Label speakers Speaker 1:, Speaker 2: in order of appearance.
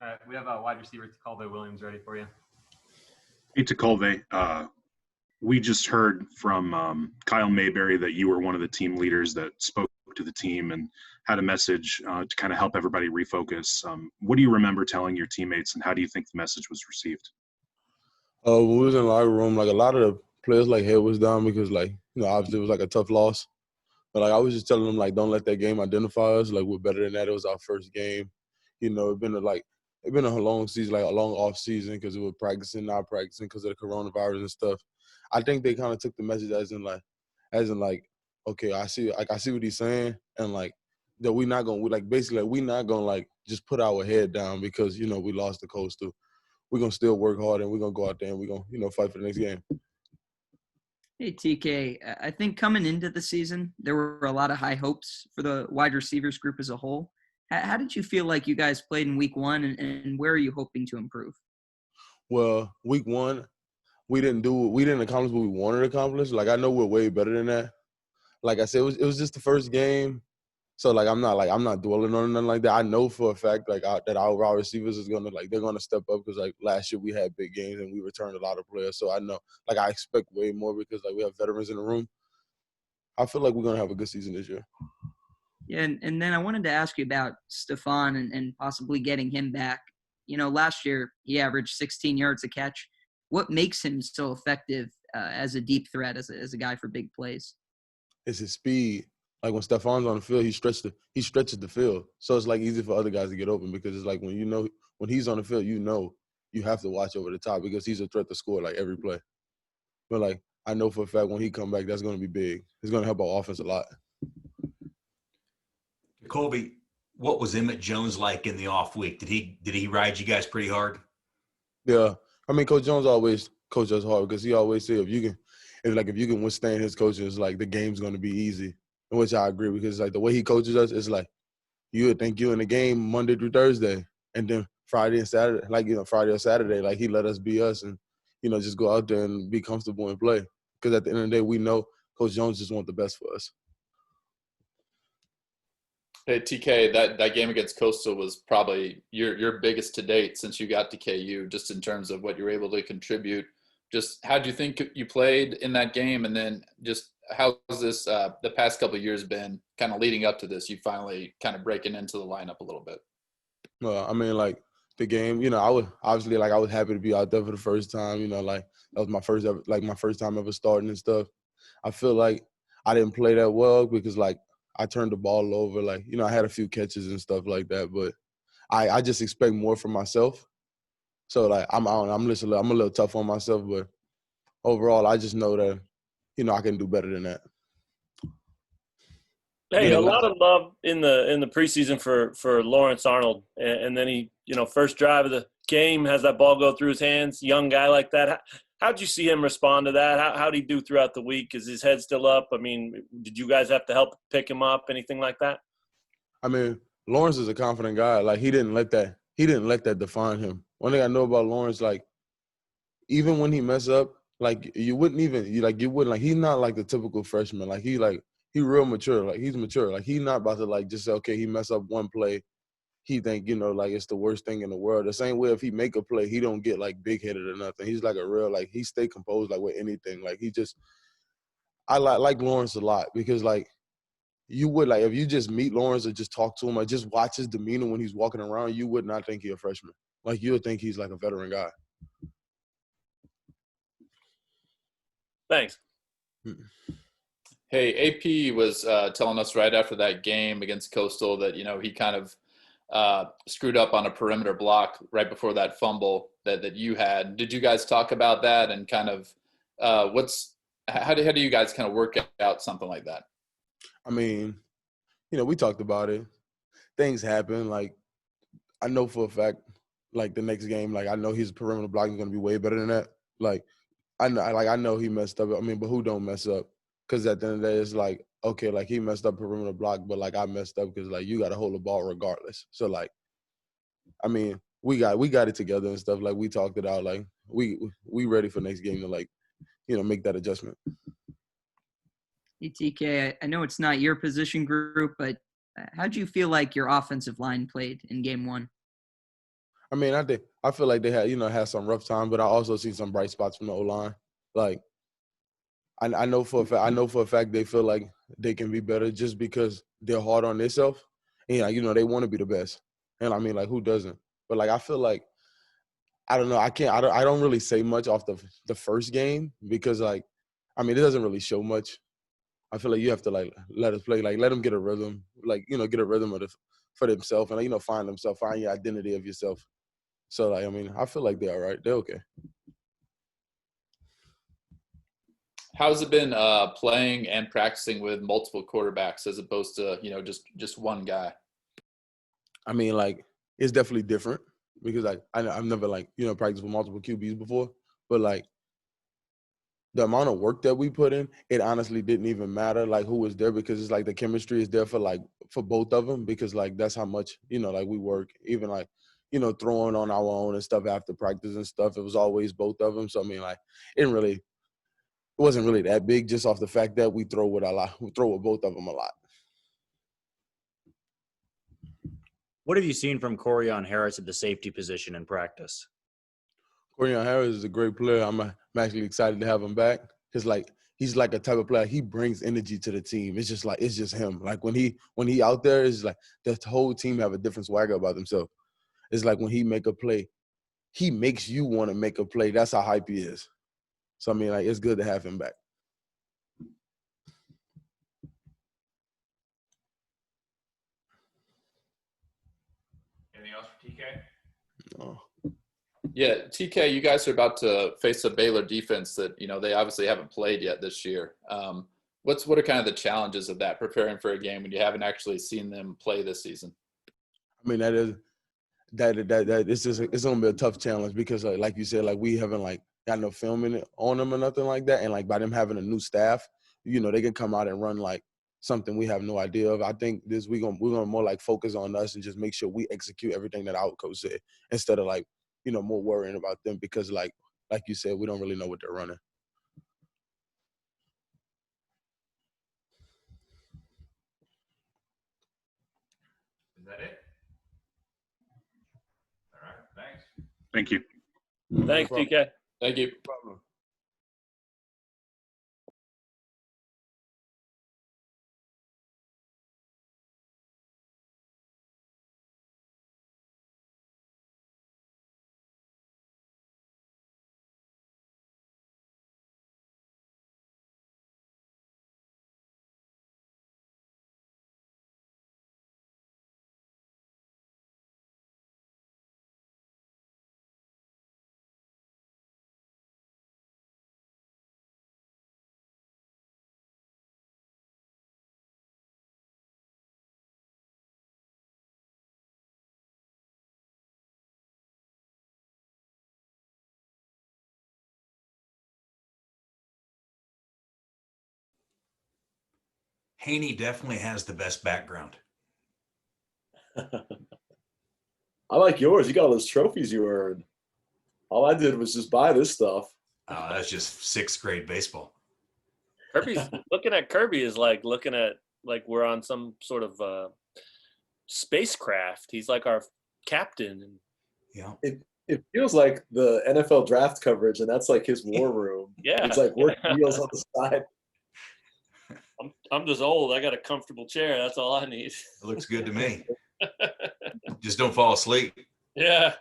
Speaker 1: All right, we have a wide receiver, Takulve Williams, ready for you.
Speaker 2: Hey, Takulve. We just heard from Kyle Mayberry that you were one of the team leaders that spoke to the team and had a message to kind of help everybody refocus. What do you remember telling your teammates, and how do you think the message was received?
Speaker 3: When we was in the locker room, like a lot of the players, like head was down because, like, you know, obviously it was like a tough loss. But like I was just telling them, like, don't let that game identify us. Like, we're better than that. It was our first game. You know, it's been a long season, like a long off season, because we were practicing, not practicing because of the coronavirus and stuff. I think they kind of took the message as in like, okay, I see what he's saying, and like that we're not gonna like just put our head down because, you know, we lost the Coastal. We're gonna still work hard, and we're gonna go out there and we're gonna, you know, fight for the next game.
Speaker 4: Hey, TK, I think coming into the season, there were a lot of high hopes for the wide receivers group as a whole. How did you feel like you guys played in week one, and where are you hoping to improve?
Speaker 3: Well, week one, we didn't accomplish what we wanted to accomplish. Like, I know we're way better than that. Like I said, it was just the first game. So, like, I'm not dwelling on nothing like that. I know for a fact, like, that our receivers is going to, like, they're going to step up because, like, last year we had big games and we returned a lot of players. So I know, like, I expect way more because, like, we have veterans in the room. I feel like we're going to have a good season this year.
Speaker 4: Yeah, and then I wanted to ask you about Stephon and possibly getting him back. You know, last year he averaged 16 yards a catch. What makes him so effective as a deep threat, as a guy for big plays?
Speaker 3: It's his speed. Like, when Stephon's on the field, he stretches the field. So it's, like, easy for other guys to get open because it's like when he's on the field, you know you have to watch over the top because he's a threat to score, like, every play. But, like, I know for a fact when he come back, that's going to be big. It's going to help our offense a lot.
Speaker 5: Colby, what was Emmett Jones like in the off week? Did he ride you guys pretty hard?
Speaker 3: Yeah. I mean, Coach Jones always coaches us hard because he always say if you can withstand his coaching, it's like the game's going to be easy. In which I agree because, like, the way he coaches us, it's like you would think you're in the game Monday through Thursday, and then Friday and Saturday, like, you know, Friday or Saturday, like, he let us be us and, you know, just go out there and be comfortable and play. Because at the end of the day, we know Coach Jones just wants the best for us.
Speaker 6: Hey, TK, that game against Coastal was probably your biggest to date since you got to KU, just in terms of what you were able to contribute. Just how do you think you played in that game, and then just how's this the past couple of years been kind of leading up to this? You finally kind of breaking into the lineup a little bit.
Speaker 3: Well, I mean, like, the game, you know, I was happy to be out there for the first time. You know, like, that was my first time ever starting and stuff. I feel like I didn't play that well because, like, I turned the ball over. Like, you know, I had a few catches and stuff like that, but I just expect more from myself. So, like, I'm a little tough on myself, but overall, I just know that, you know, I can do better than that.
Speaker 7: Hey, a lot of love in the preseason for Lawrence Arnold, and then he, you know, first drive of the game has that ball go through his hands. Young guy like that. How'd you see him respond to that? How'd he do throughout the week? Is his head still up? I mean, did you guys have to help pick him up? Anything like that?
Speaker 3: I mean, Lawrence is a confident guy. Like, he didn't let that define him. One thing I know about Lawrence, like, even when he mess up, like, he's not like the typical freshman. Like, he real mature. Like, he's mature. Like, he's not about to, like, just say, okay, he mess up one play, he think, you know, like, it's the worst thing in the world. The same way if he make a play, he don't get, like, big-headed or nothing. He's like a real, like, he stay composed, like, with anything. Like, I like Lawrence a lot because, like, you would, like, if you just meet Lawrence or just talk to him or just watch his demeanor when he's walking around, you would not think he's a freshman. Like, you would think he's, like, a veteran guy.
Speaker 7: Thanks.
Speaker 6: Hey, AP was telling us right after that game against Coastal that, you know, he kind of screwed up on a perimeter block right before that fumble that you had. Did you guys talk about that and kind of how do you guys kind of work out something like that?
Speaker 3: I mean, you know, we talked about it. Things happen. Like, I know for a fact, like, the next game, like, I know his perimeter blocking is going to be way better than that. Like, I know he messed up. I mean, but who don't mess up? Because at the end of the day, it's like, okay, like, he messed up perimeter block, but, like, I messed up because, like, you got to hold the ball regardless. So, like, I mean, we got it together and stuff. Like, we talked it out. Like, we ready for next game to, like, you know, make that adjustment.
Speaker 4: Hey, TK, I know it's not your position group, but how do you feel like your offensive line played in game one?
Speaker 3: I mean, I feel like they had some rough time, but I also see some bright spots from the O-line. Like, I know for a fact they feel like they can be better just because they're hard on themselves. And they want to be the best. And I mean, like, who doesn't? But like, I feel like I don't know. I don't really say much off the first game because like, I mean, it doesn't really show much. I feel like you have to like let us play, like let them get a rhythm, like get a rhythm for themselves and like, find themselves, find your identity of yourself. So like, I mean, I feel like they're all right. They're okay.
Speaker 6: How's it been playing and practicing with multiple quarterbacks as opposed to just one guy?
Speaker 3: I mean, like it's definitely different because like I've never like practiced with multiple QBs before, but like the amount of work that we put in, it honestly didn't even matter like who was there because it's like the chemistry is there for both of them because like that's how much like we work, even like throwing on our own and stuff after practice and stuff. It was always both of them. So I mean, like it wasn't really that big just off the fact that we throw with both of them a lot.
Speaker 8: What have you seen from Corian Harris at the safety position in practice?
Speaker 3: Corian Harris is a great player. I'm actually excited to have him back because like he's like a type of player. He brings energy to the team. It's just him. Like when he out there, it's like the whole team have a different swagger about themselves. It's like when he make a play, he makes you want to make a play. That's how hype he is. So I mean, like it's good to have him back.
Speaker 1: Anything else for TK?
Speaker 3: No.
Speaker 6: Yeah, TK, you guys are about to face a Baylor defense that they obviously haven't played yet this year. What are kind of the challenges of that, preparing for a game when you haven't actually seen them play this season?
Speaker 3: I mean, it's gonna be a tough challenge because like you said, like we haven't like got no filming on them or nothing like that, and like by them having a new staff, they can come out and run like something we have no idea of. I think we're gonna more like focus on us and just make sure we execute everything that our coach said instead of like more worrying about them because like you said, we don't really know what they're running.
Speaker 1: Is that it? All right. Thanks.
Speaker 2: Thank you.
Speaker 7: Thanks,
Speaker 3: No problem.
Speaker 7: TK.
Speaker 6: Thank you.
Speaker 3: No problem.
Speaker 5: Haney definitely has the best background.
Speaker 9: I like yours. You got all those trophies you earned. All I did was just buy this stuff.
Speaker 5: That's just sixth grade baseball.
Speaker 7: Kirby's looking at Kirby is like looking at like we're on some sort of spacecraft. He's like our captain. And
Speaker 5: Yeah.
Speaker 9: It feels like the NFL draft coverage, and that's like his war room.
Speaker 7: yeah,
Speaker 9: It's like working deals on the side.
Speaker 7: I'm just old. I got a comfortable chair. That's all I need.
Speaker 5: It looks good to me. Just don't fall asleep.
Speaker 7: Yeah.